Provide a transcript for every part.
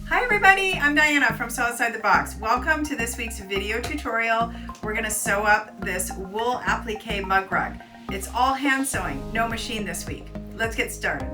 Hi everybody, I'm Diana from Sew Outside the Box. Welcome to this week's video tutorial. We're going to sew up this wool applique mug rug. It's all hand sewing, no machine this week. Let's get started.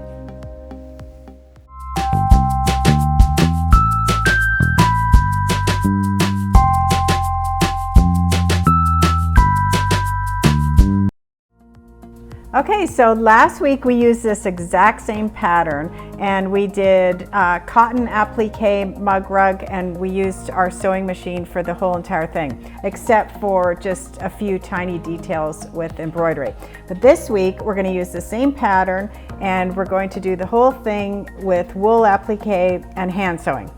Okay, so last week we used this exact same pattern and we did cotton applique mug rug, and we used our sewing machine for the whole entire thing, except for just a few tiny details with embroidery. But this week we're going to use the same pattern and we're going to do the whole thing with wool applique and hand sewing.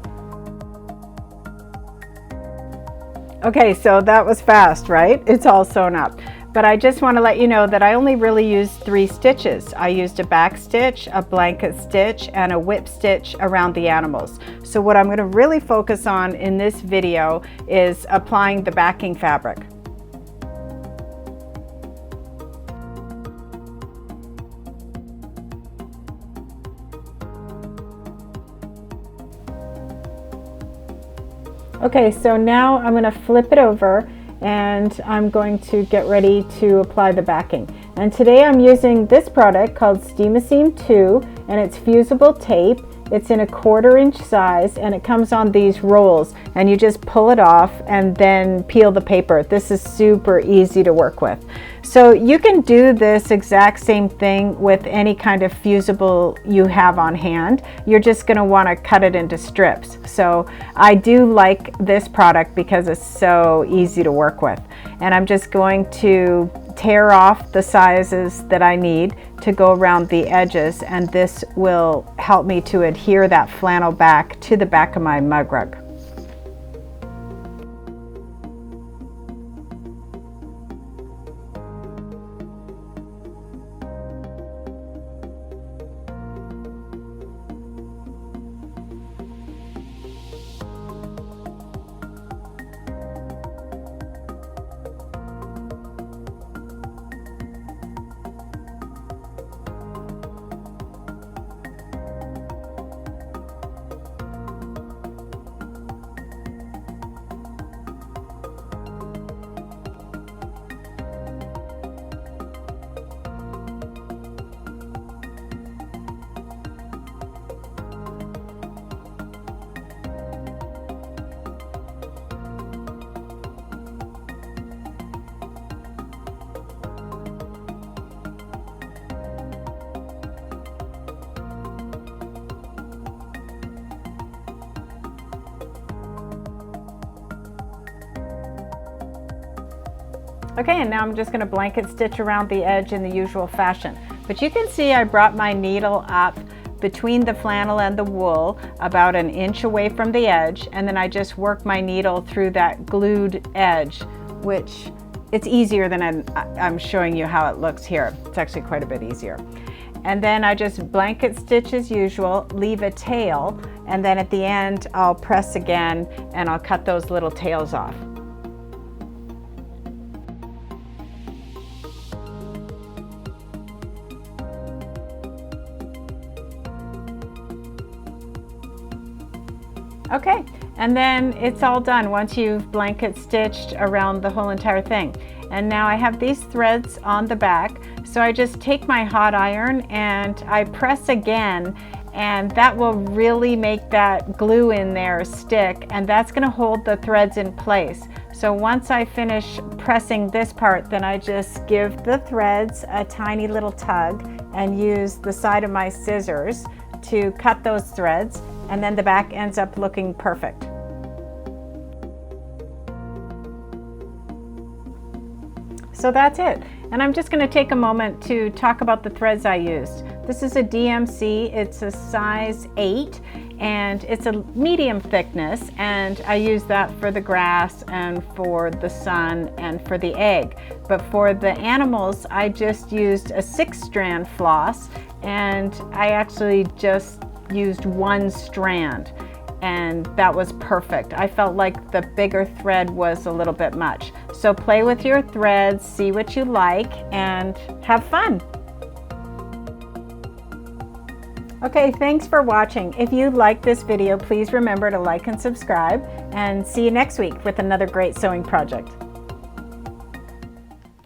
Okay, so that was fast, right? It's all sewn up. But I just want to let you know that I only really used 3 stitches. I used a back stitch, a blanket stitch, and a whip stitch around the animals. So what I'm going to really focus on in this video is applying the backing fabric. Okay, so now I'm going to flip it over and I'm going to get ready to apply the backing. And today I'm using this product called Steam-a-Seam 2, and it's fusible tape. It's in a 1/4 inch size and it comes on these rolls, and you just pull it off and then peel the paper. This is super easy to work with. So you can do this exact same thing with any kind of fusible you have on hand. You're just going to want to cut it into strips. So I do like this product because it's so easy to work with. And I'm just going to tear off the sizes that I need to go around the edges, and this will help me to adhere that flannel back to the back of my mug rug. Okay, and now I'm just going to blanket stitch around the edge in the usual fashion. But you can see I brought my needle up between the flannel and the wool about 1 inch away from the edge, and then I just work my needle through that glued edge, which it's easier than I'm showing you how it looks here. It's actually quite a bit easier. And then I just blanket stitch as usual, leave a tail, and then at the end I'll press again and I'll cut those little tails off. Okay, and then it's all done once you've blanket stitched around the whole entire thing. And now I have these threads on the back, so I just take my hot iron and I press again, and that will really make that glue in there stick, and that's going to hold the threads in place. So once I finish pressing this part, then I just give the threads a tiny little tug and use the side of my scissors to cut those threads, and then the back ends up looking perfect. So that's it. And I'm just going to take a moment to talk about the threads I used. This is a DMC, it's a size 8, and it's a medium thickness, and I use that for the grass and for the sun and for the egg. But for the animals, I just used a 6-strand floss, and I actually just used 1 strand, and that was perfect. I felt like the bigger thread was a little bit much. So play with your threads, see what you like, and have fun. Okay, thanks for watching. If you liked this video, please remember to like and subscribe, and see you next week with another great sewing project.